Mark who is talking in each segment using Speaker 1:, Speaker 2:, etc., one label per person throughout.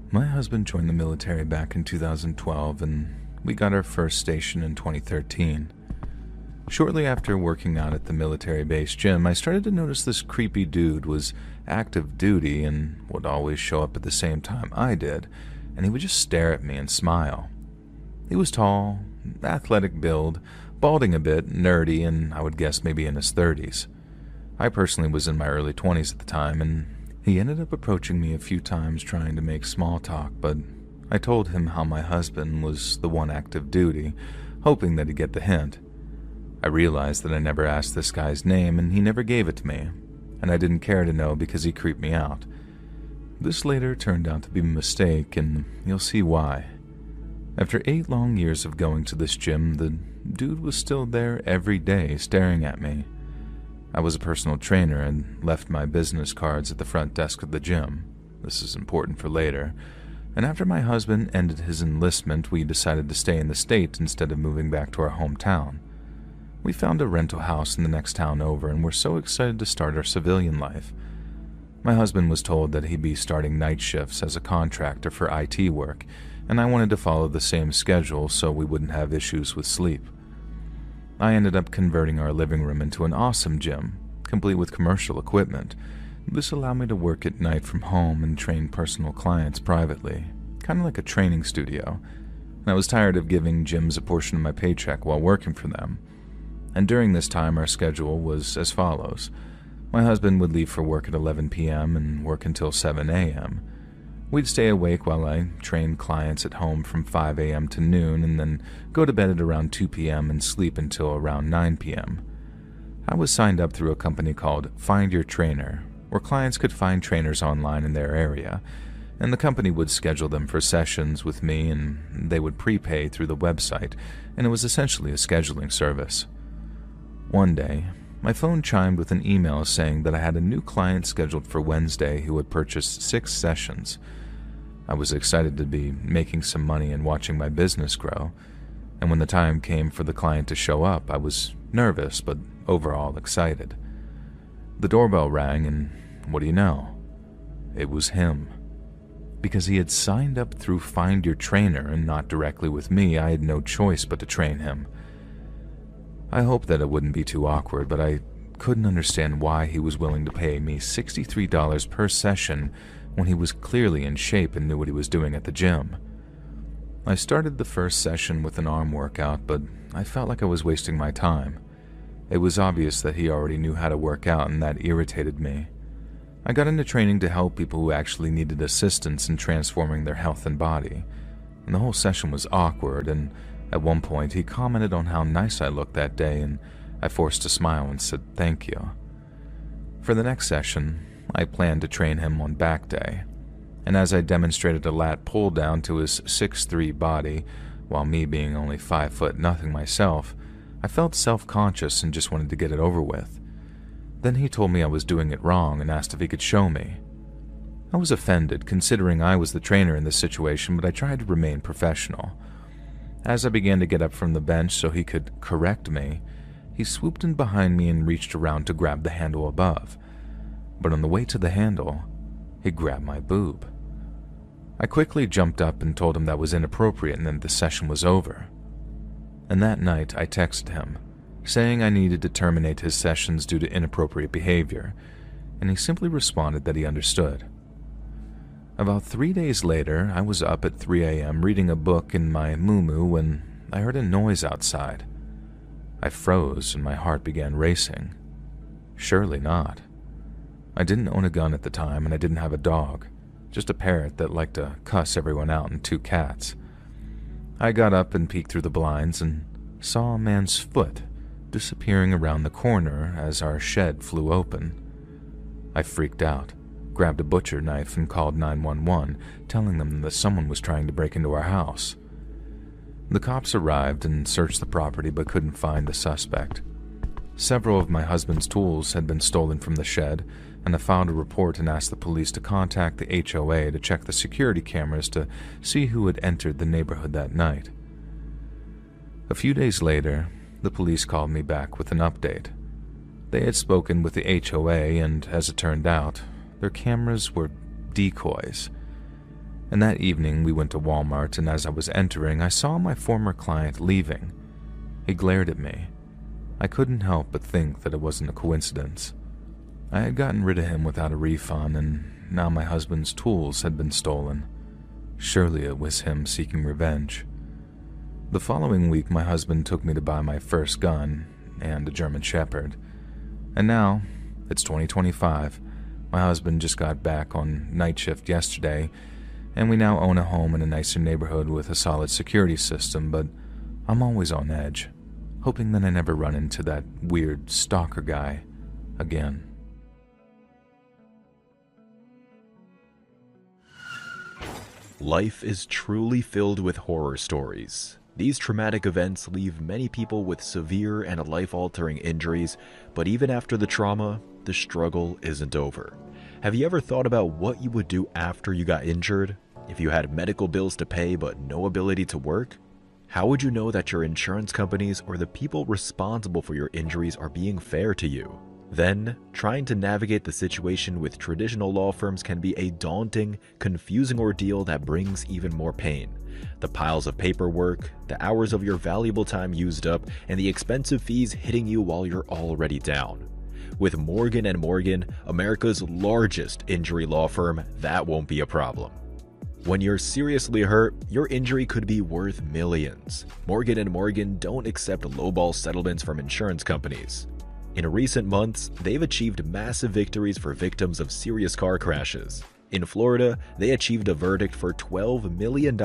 Speaker 1: My husband joined the military back in 2012, and we got our first station in 2013. Shortly after working out at the military base gym, I started to notice this creepy dude was active duty and would always show up at the same time I did, and he would just stare at me and smile. He was tall, athletic build, balding a bit, nerdy, and I would guess maybe in his 30s. I personally was in my early 20s at the time, and he ended up approaching me a few times trying to make small talk, but I told him how my husband was the one active duty, hoping that he'd get the hint. I realized that I never asked this guy's name, and he never gave it to me, and I didn't care to know because he creeped me out. This later turned out to be a mistake, and you'll see why. After 8 long years of going to this gym, the dude was still there every day staring at me. I was a personal trainer and left my business cards at the front desk of the gym. This is important for later. And after my husband ended his enlistment, we decided to stay in the state instead of moving back to our hometown. We found a rental house in the next town over and were so excited to start our civilian life. My husband was told that he'd be starting night shifts as a contractor for IT work, and I wanted to follow the same schedule so we wouldn't have issues with sleep. I ended up converting our living room into an awesome gym, complete with commercial equipment. This allowed me to work at night from home and train personal clients privately, kind of like a training studio. And I was tired of giving gyms a portion of my paycheck while working for them. And during this time, our schedule was as follows. My husband would leave for work at 11 p.m. and work until 7 a.m. We'd stay awake while I trained clients at home from 5 a.m. to noon and then go to bed at around 2 p.m. and sleep until around 9 p.m. I was signed up through a company called Find Your Trainer, where clients could find trainers online in their area, and the company would schedule them for sessions with me and they would prepay through the website, and it was essentially a scheduling service. One day, my phone chimed with an email saying that I had a new client scheduled for Wednesday who had purchased 6 sessions. I was excited to be making some money and watching my business grow, and when the time came for the client to show up, I was nervous but overall excited. The doorbell rang, and what do you know? It was him. Because he had signed up through Find Your Trainer and not directly with me, I had no choice but to train him. I hoped that it wouldn't be too awkward, but I couldn't understand why he was willing to pay me $63 per session when he was clearly in shape and knew what he was doing at the gym. I started the first session with an arm workout, but I felt like I was wasting my time. It was obvious that he already knew how to work out, and that irritated me. I got into training to help people who actually needed assistance in transforming their health and body, and the whole session was awkward, and at one point he commented on how nice I looked that day, and I forced a smile and said thank you. For the next session, I planned to train him on back day, and as I demonstrated a lat pull down to his 6'3" body, while me being only 5'0" myself, I felt self-conscious and just wanted to get it over with. Then he told me I was doing it wrong and asked if he could show me. I was offended, considering I was the trainer in this situation, but I tried to remain professional. As I began to get up from the bench so he could correct me, he swooped in behind me and reached around to grab the handle above. But on the way to the handle, he grabbed my boob. I quickly jumped up and told him that was inappropriate and that the session was over. And that night, I texted him, saying I needed to terminate his sessions due to inappropriate behavior, and he simply responded that he understood. About 3 days later, I was up at 3 a.m. reading a book in my muumuu when I heard a noise outside. I froze and my heart began racing. Surely not. I didn't own a gun at the time and I didn't have a dog, just a parrot that liked to cuss everyone out and 2 cats. I got up and peeked through the blinds and saw a man's foot disappearing around the corner as our shed flew open. I freaked out, grabbed a butcher knife and called 911, telling them that someone was trying to break into our house. The cops arrived and searched the property but couldn't find the suspect. Several of my husband's tools had been stolen from the shed, and I filed a report and asked the police to contact the HOA to check the security cameras to see who had entered the neighborhood that night. A few days later, the police called me back with an update. They had spoken with the HOA, and as it turned out, their cameras were decoys. And that evening we went to Walmart, and as I was entering, I saw my former client leaving. He glared at me. I couldn't help but think that it wasn't a coincidence. I had gotten rid of him without a refund, and now my husband's tools had been stolen. Surely it was him seeking revenge. The following week, my husband took me to buy my first gun and a German Shepherd. And now, it's 2025. My husband just got back on night shift yesterday, and we now own a home in a nicer neighborhood with a solid security system, but I'm always on edge, hoping that I never run into that weird stalker guy again.
Speaker 2: Life is truly filled with horror stories. These traumatic events leave many people with severe and life-altering injuries, but even after the trauma, the struggle isn't over. Have you ever thought about what you would do after you got injured? If you had medical bills to pay but no ability to work? How would you know that your insurance companies or the people responsible for your injuries are being fair to you? Then, trying to navigate the situation with traditional law firms can be a daunting, confusing ordeal that brings even more pain. The piles of paperwork, the hours of your valuable time used up, and the expensive fees hitting you while you're already down. With Morgan & Morgan, America's largest injury law firm, that won't be a problem. When you're seriously hurt, your injury could be worth millions. Morgan & Morgan don't accept lowball settlements from insurance companies. In recent months, they've achieved massive victories for victims of serious car crashes. In Florida, they achieved a verdict for $12 million,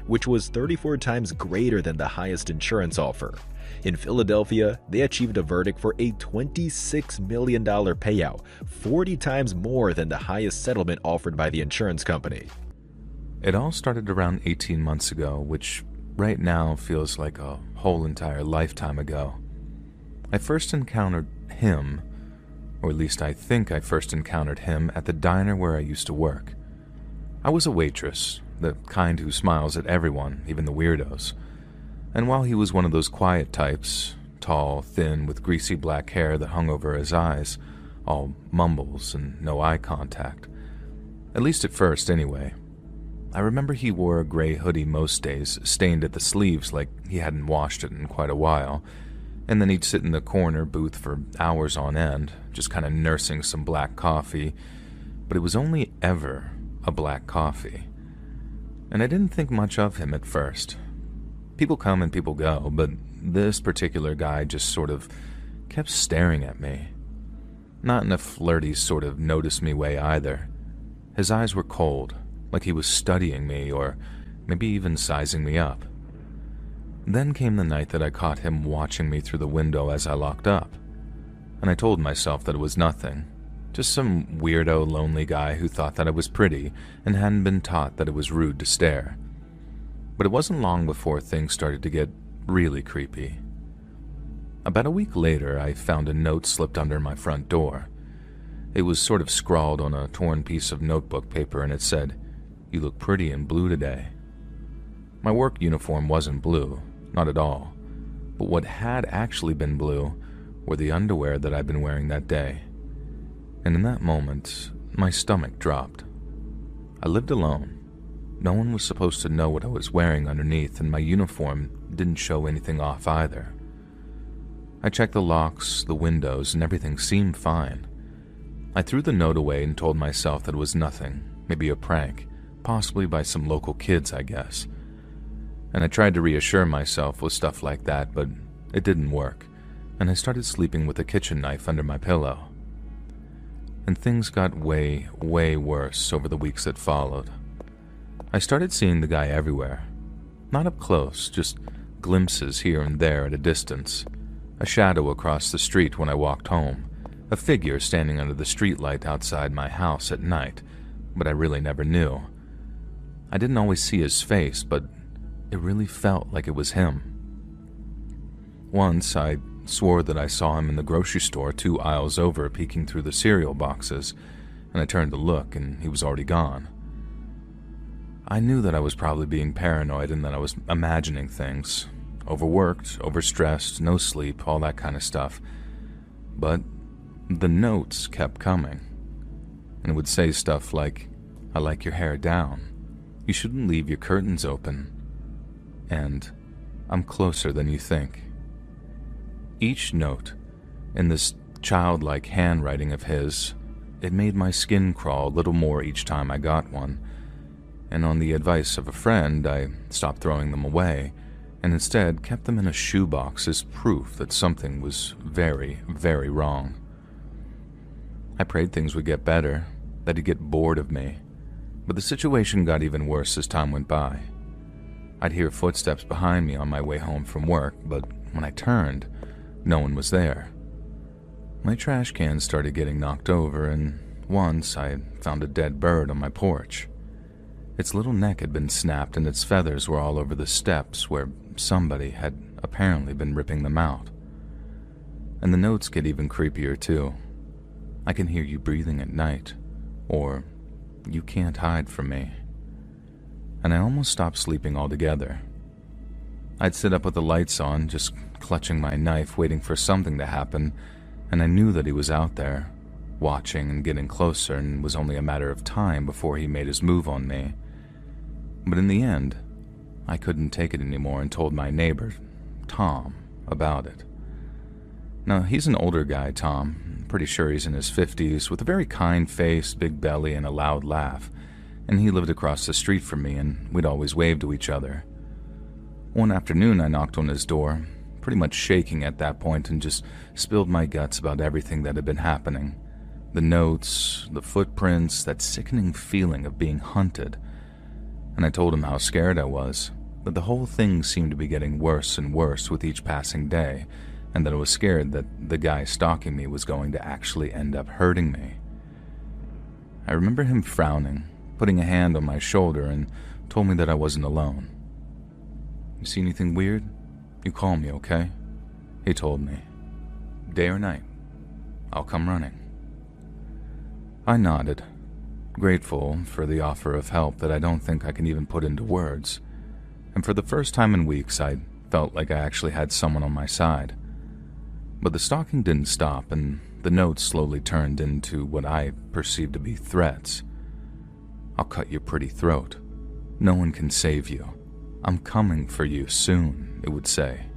Speaker 2: which was 34 times greater than the highest insurance offer. In Philadelphia, they achieved a verdict for a $26 million payout, 40 times more than the highest settlement offered by the insurance company.
Speaker 1: It all started around 18 months ago, which right now feels like a whole entire lifetime ago. I first encountered him, or at least I think I first encountered him at the diner where I used to work. I was a waitress, the kind who smiles at everyone, even the weirdos. And while he was one of those quiet types, tall, thin, with greasy black hair that hung over his eyes, all mumbles and no eye contact. At least at first, anyway. I remember he wore a gray hoodie most days, stained at the sleeves like he hadn't washed it in quite a while, and then he'd sit in the corner booth for hours on end, just kind of nursing some black coffee, but it was only ever a black coffee. And I didn't think much of him at first. People come and people go, but this particular guy just sort of kept staring at me. Not in a flirty sort of notice me way either. His eyes were cold, like he was studying me or maybe even sizing me up. Then came the night that I caught him watching me through the window as I locked up, and I told myself that it was nothing, just some weirdo lonely guy who thought that I was pretty and hadn't been taught that it was rude to stare. But it wasn't long before things started to get really creepy. About a week later, I found a note slipped under my front door. It was sort of scrawled on a torn piece of notebook paper, and it said, "You look pretty in blue today." My work uniform wasn't blue. Not at all. But what had actually been blue were the underwear that I'd been wearing that day. And in that moment, my stomach dropped. I lived alone. No one was supposed to know what I was wearing underneath, and my uniform didn't show anything off either. I checked the locks, the windows, and everything seemed fine. I threw the note away and told myself that it was nothing, maybe a prank, possibly by some local kids, I guess. And I tried to reassure myself with stuff like that, but it didn't work, and I started sleeping with a kitchen knife under my pillow. And things got way, way worse over the weeks that followed. I started seeing the guy everywhere. Not up close, just glimpses here and there at a distance. A shadow across the street when I walked home. A figure standing under the streetlight outside my house at night, but I really never knew. I didn't always see his face, but it really felt like it was him. Once, I swore that I saw him in the grocery store 2 aisles over peeking through the cereal boxes, and I turned to look, and he was already gone. I knew that I was probably being paranoid and that I was imagining things. Overworked, overstressed, no sleep, all that kind of stuff. But the notes kept coming, and it would say stuff like, "I like your hair down," You shouldn't leave your curtains open. And I'm closer than you think. Each note in this childlike handwriting of his, it made my skin crawl a little more each time I got one, and on the advice of a friend, I stopped throwing them away and instead kept them in a shoebox as proof that something was very, very wrong. I prayed things would get better, that he'd get bored of me, but the situation got even worse as time went by. I'd hear footsteps behind me on my way home from work, but when I turned, no one was there. My trash cans started getting knocked over, and once I found a dead bird on my porch. Its little neck had been snapped and its feathers were all over the steps where somebody had apparently been ripping them out. And the notes get even creepier too. I can hear you breathing at night, or you can't hide from me. And I almost stopped sleeping altogether. I'd sit up with the lights on, just clutching my knife, waiting for something to happen, and I knew that he was out there, watching and getting closer, and it was only a matter of time before he made his move on me. But in the end, I couldn't take it anymore and told my neighbor, Tom, about it. Now, he's an older guy, Tom. I'm pretty sure he's in his 50s, with a very kind face, big belly, and a loud laugh. And he lived across the street from me, and we'd always wave to each other. One afternoon, I knocked on his door, pretty much shaking at that point, and just spilled my guts about everything that had been happening. The notes, the footprints, that sickening feeling of being hunted. And I told him how scared I was, that the whole thing seemed to be getting worse and worse with each passing day, and that I was scared that the guy stalking me was going to actually end up hurting me. I remember him frowning, putting a hand on my shoulder, and told me that I wasn't alone. "You see anything weird? You call me, okay?" he told me. "Day or night, I'll come running." I nodded, grateful for the offer of help that I don't think I can even put into words. And for the first time in weeks, I felt like I actually had someone on my side. But the stalking didn't stop, and the notes slowly turned into what I perceived to be threats. "I'll cut your pretty throat. No one can save you. I'm coming for you soon," it would say.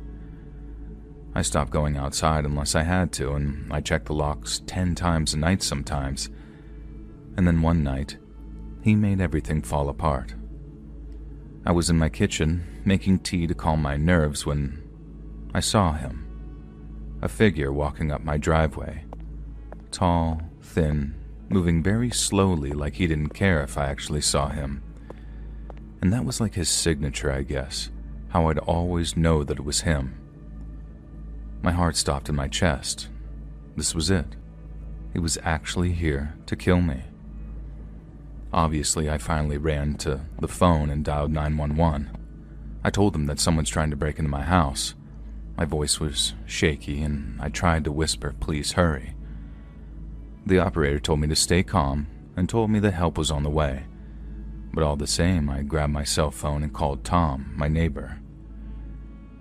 Speaker 1: I stopped going outside unless I had to, and I checked the locks 10 times a night sometimes. And then one night, he made everything fall apart. I was in my kitchen, making tea to calm my nerves, when I saw him. A figure walking up my driveway. Tall, thin, moving very slowly like he didn't care if I actually saw him. And that was like his signature, I guess, how I'd always know that it was him. My heart stopped in my chest. This was it. He was actually here to kill me. Obviously, I finally ran to the phone and dialed 911. I told them that someone's trying to break into my house. My voice was shaky, and I tried to whisper, "Please hurry." The operator told me to stay calm and told me that help was on the way. But all the same, I grabbed my cell phone and called Tom, my neighbor.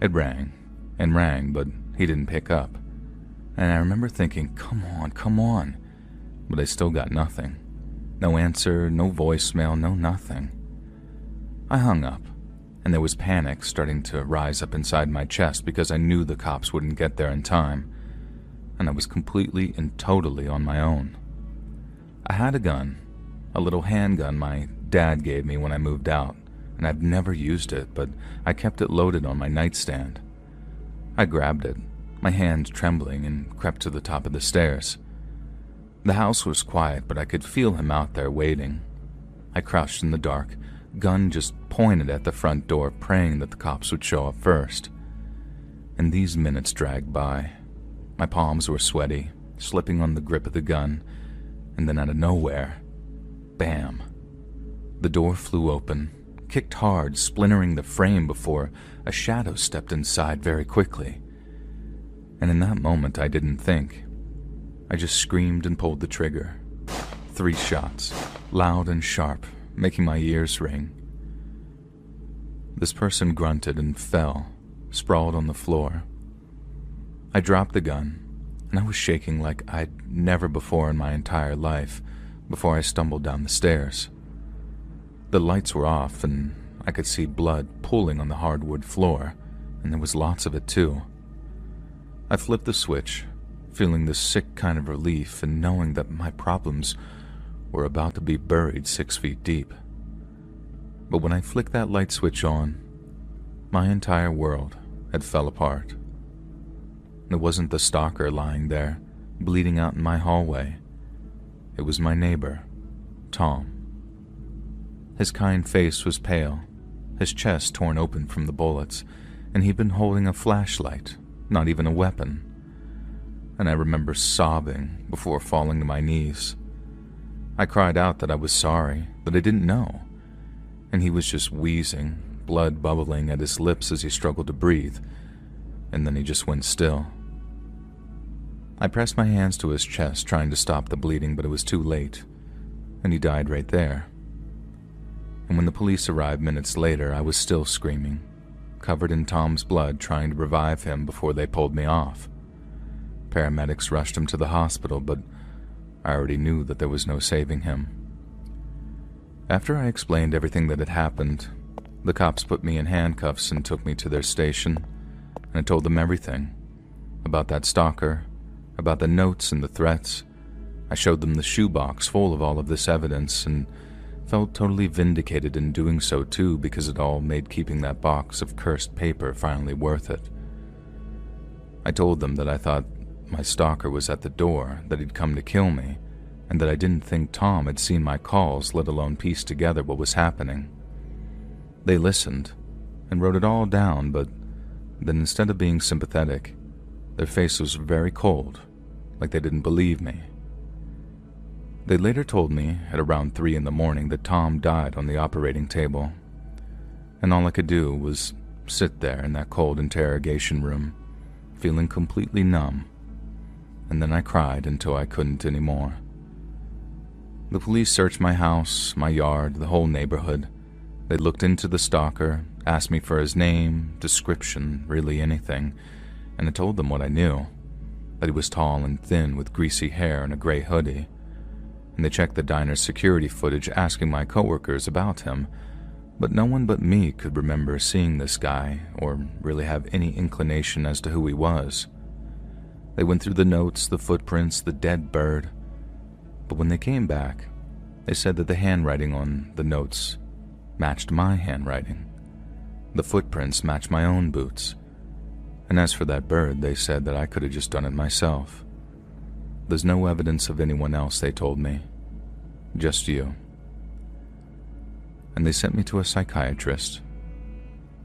Speaker 1: It rang and rang, but he didn't pick up. And I remember thinking, come on. But I still got nothing. No answer, no voicemail, no nothing. I hung up, and there was panic starting to rise up inside my chest because I knew the cops wouldn't get there in time, and I was completely and totally on my own. I had a gun, a little handgun my dad gave me when I moved out, and I've never used it, but I kept it loaded on my nightstand. I grabbed it, my hand trembling, and crept to the top of the stairs. The house was quiet, but I could feel him out there waiting. I crouched in the dark, gun just pointed at the front door, praying that the cops would show up first. And these minutes dragged by. My palms were sweaty, slipping on the grip of the gun, and then out of nowhere, bam! The door flew open, kicked hard, splintering the frame before a shadow stepped inside very quickly. And in that moment, I didn't think. I just screamed and pulled the trigger. 3 shots, loud and sharp, making my ears ring. This person grunted and fell, sprawled on the floor. I dropped the gun, and I was shaking like I'd never before in my entire life before I stumbled down the stairs. The lights were off, and I could see blood pooling on the hardwood floor, and there was lots of it too. I flipped the switch, feeling this sick kind of relief and knowing that my problems were about to be buried 6 feet deep. But when I flicked that light switch on, my entire world had fell apart. It wasn't the stalker lying there, bleeding out in my hallway. It was my neighbor, Tom. His kind face was pale, his chest torn open from the bullets, and he'd been holding a flashlight, not even a weapon. And I remember sobbing before falling to my knees. I cried out that I was sorry, that I didn't know, and he was just wheezing, blood bubbling at his lips as he struggled to breathe, and then he just went still. I pressed my hands to his chest, trying to stop the bleeding, but it was too late, and he died right there. And when the police arrived minutes later, I was still screaming, covered in Tom's blood, trying to revive him before they pulled me off. Paramedics rushed him to the hospital, but I already knew that there was no saving him. After I explained everything that had happened, the cops put me in handcuffs and took me to their station, and I told them everything. About that stalker, about the notes and the threats. I showed them the shoebox full of all of this evidence and felt totally vindicated in doing so too, because it all made keeping that box of cursed paper finally worth it. I told them that I thought my stalker was at the door, that he'd come to kill me, and that I didn't think Tom had seen my calls, let alone piece together what was happening. They listened and wrote it all down, but then instead of being sympathetic, their face was very cold, like they didn't believe me. They later told me at around 3 a.m. that Tom died on the operating table, and all I could do was sit there in that cold interrogation room, feeling completely numb, and then I cried until I couldn't anymore. The police searched my house, my yard, the whole neighborhood. They looked into the stalker, asked me for his name, description, really anything, and I told them what I knew, that he was tall and thin with greasy hair and a gray hoodie. And they checked the diner's security footage, asking my coworkers about him, but no one but me could remember seeing this guy or really have any inclination as to who he was. They went through the notes, the footprints, the dead bird, but when they came back, they said that the handwriting on the notes matched my handwriting. The footprints matched my own boots. And as for that bird, they said that I could have just done it myself. There's no evidence of anyone else, they told me. Just you. And they sent me to a psychiatrist.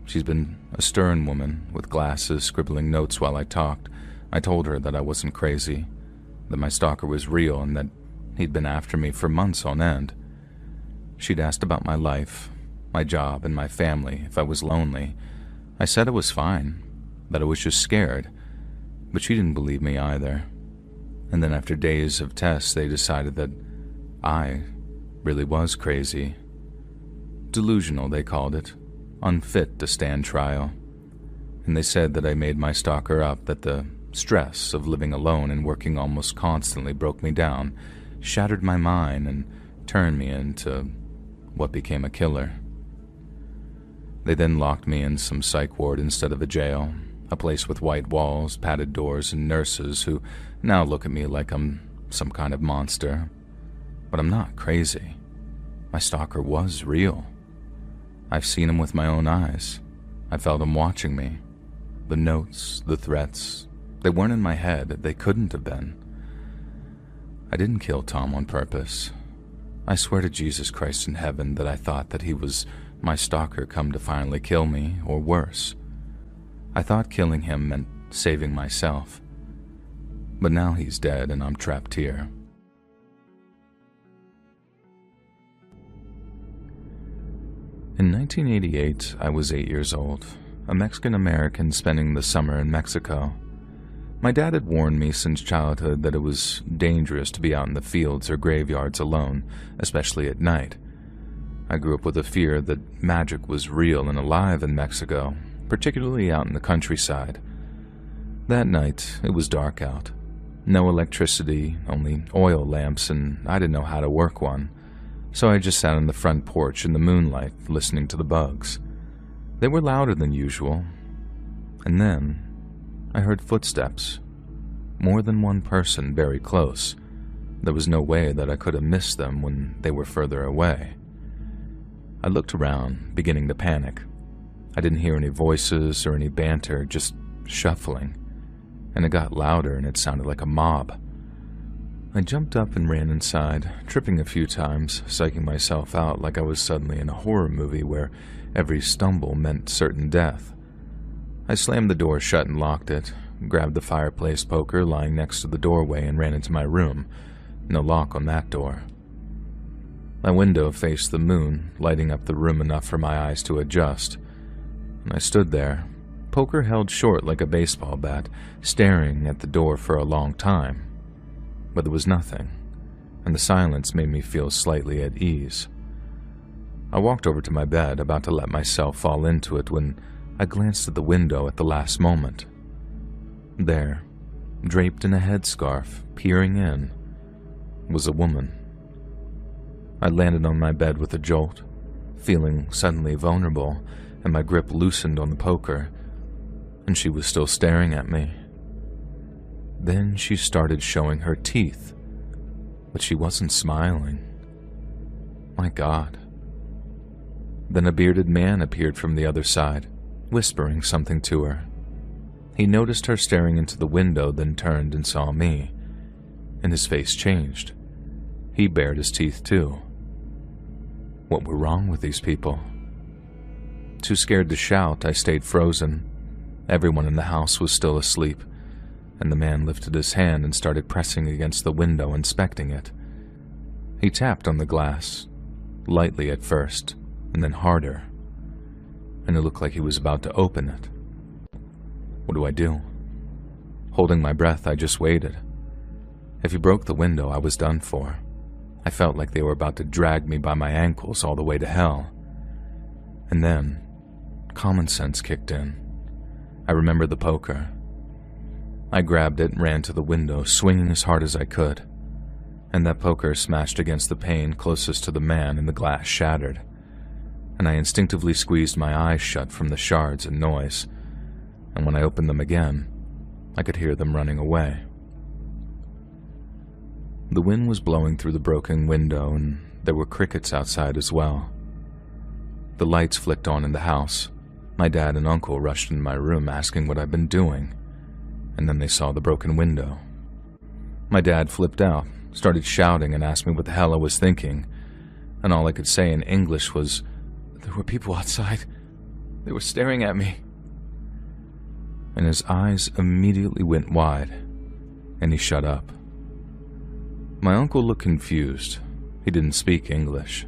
Speaker 1: She's been a stern woman with glasses, scribbling notes while I talked. I told her that I wasn't crazy, that my stalker was real, and that he'd been after me for months on end. She'd asked about my life, my job, and my family, if I was lonely. I said I was fine, that I was just scared, but she didn't believe me either. And then after days of tests, they decided that I really was crazy. Delusional, they called it, unfit to stand trial. And they said that I made my stalker up, that the stress of living alone and working almost constantly broke me down, shattered my mind, and turned me into what became a killer. They then locked me in some psych ward instead of a jail, a place with white walls, padded doors, and nurses who now look at me like I'm some kind of monster. But I'm not crazy. My stalker was real. I've seen him with my own eyes. I felt him watching me. The notes, the threats, they weren't in my head. They couldn't have been. I didn't kill Tom on purpose. I swear to Jesus Christ in heaven that I thought that he was my stalker come to finally kill me, or worse. I thought killing him meant saving myself. But now he's dead and I'm trapped here. In 1988, I was 8 years old, a Mexican-American spending the summer in Mexico. My dad had warned me since childhood that it was dangerous to be out in the fields or graveyards alone, especially at night. I grew up with a fear that magic was real and alive in Mexico, particularly out in the countryside. That night, it was dark out. No electricity, only oil lamps, and I didn't know how to work one. so I just sat on the front porch in the moonlight, listening to the bugs. They were louder than usual, and then I heard footsteps. More than one person very close. There was no way that I could have missed them when they were further away. I looked around, beginning to panic. I didn't hear any voices or any banter, just shuffling, and it got louder and it sounded like a mob. I jumped up and ran inside, tripping a few times, psyching myself out like I was suddenly in a horror movie where every stumble meant certain death. I slammed the door shut and locked it, grabbed the fireplace poker lying next to the doorway and ran into my room. No lock on that door. My window faced the moon, lighting up the room enough for my eyes to adjust. And I stood there, poker held short like a baseball bat, staring at the door for a long time. But there was nothing, and the silence made me feel slightly at ease. I walked over to my bed, about to let myself fall into it, when I glanced at the window at the last moment. There, draped in a headscarf, peering in, was a woman. I landed on my bed with a jolt, feeling suddenly vulnerable, and my grip loosened on the poker, and she was still staring at me. Then she started showing her teeth, but she wasn't smiling. My God. Then a bearded man appeared from the other side, whispering something to her. He noticed her staring into the window, then turned and saw me, and his face changed. He bared his teeth too. What were wrong with these people? Too scared to shout, I stayed frozen. Everyone in the house was still asleep, and the man lifted his hand and started pressing against the window, inspecting it. He tapped on the glass, lightly at first, and then harder, and it looked like he was about to open it. What do I do? Holding my breath, I just waited. If he broke the window, I was done for. I felt like they were about to drag me by my ankles all the way to hell. And then, common sense kicked in. I remembered the poker. I grabbed it and ran to the window, swinging as hard as I could, and that poker smashed against the pane closest to the man and the glass shattered, and I instinctively squeezed my eyes shut from the shards and noise, and when I opened them again, I could hear them running away. The wind was blowing through the broken window, and there were crickets outside as well. The lights flicked on in the house. My dad and uncle rushed into my room asking what I'd been doing, and then they saw the broken window. My dad flipped out, started shouting, and asked me what the hell I was thinking, and all I could say in English was, "There were people outside. They were staring at me." And his eyes immediately went wide, and he shut up. My uncle looked confused. He didn't speak English,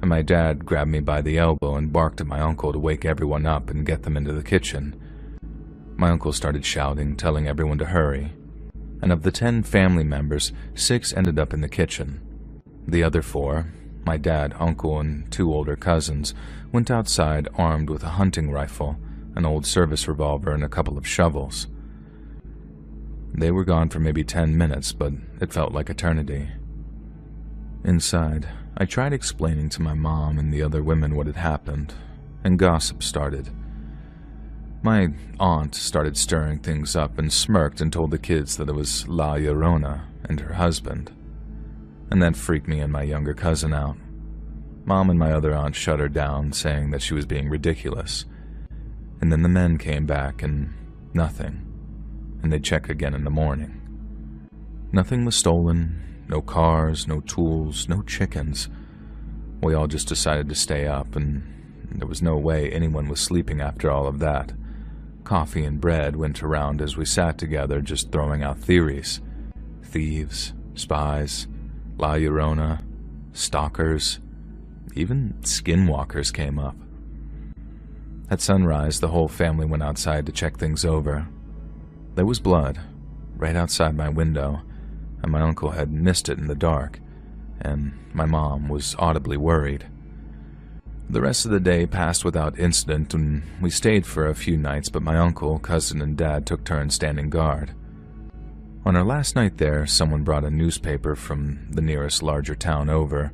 Speaker 1: and my dad grabbed me by the elbow and barked at my uncle to wake everyone up and get them into the kitchen. My uncle started shouting, telling everyone to hurry, and of the 10 family members, 6 ended up in the kitchen. The other 4, my dad, uncle, and 2 older cousins, went outside armed with a hunting rifle, an old service revolver, and a couple of shovels. They were gone for maybe 10 minutes, but it felt like eternity. Inside, I tried explaining to my mom and the other women what had happened, and gossip started. My aunt started stirring things up and smirked and told the kids that it was La Llorona and her husband, and that freaked me and my younger cousin out. Mom and my other aunt shut her down, saying that she was being ridiculous, and then the men came back and nothing, and they'd check again in the morning. Nothing was stolen, no cars, no tools, no chickens. We all just decided to stay up, and there was no way anyone was sleeping after all of that. Coffee and bread went around as we sat together, just throwing out theories. Thieves, spies, La Llorona, stalkers, even skinwalkers came up. At sunrise, the whole family went outside to check things over. There was blood right outside my window, and my uncle had missed it in the dark, and my mom was audibly worried. The rest of the day passed without incident, and we stayed for a few nights, but my uncle, cousin, and dad took turns standing guard. On our last night there, someone brought a newspaper from the nearest larger town over,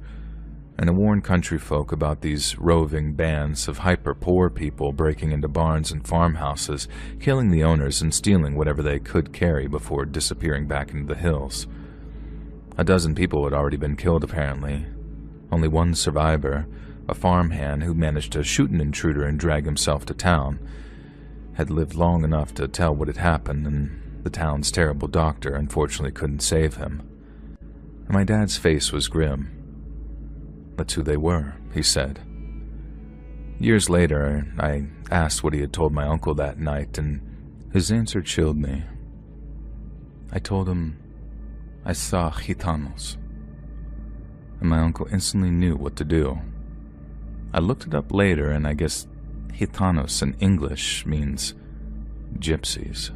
Speaker 1: and it warned country folk about these roving bands of hyper-poor people breaking into barns and farmhouses, killing the owners and stealing whatever they could carry before disappearing back into the hills. 12 people had already been killed, apparently. Only one survivor, a farmhand who managed to shoot an intruder and drag himself to town, had lived long enough to tell what had happened, and the town's terrible doctor unfortunately couldn't save him. And my dad's face was grim. That's who they were, he said. Years later, I asked what he had told my uncle that night, and his answer chilled me. I told him I saw gitanos, and my uncle instantly knew what to do. I looked it up later, and I guess gitanos in English means gypsies.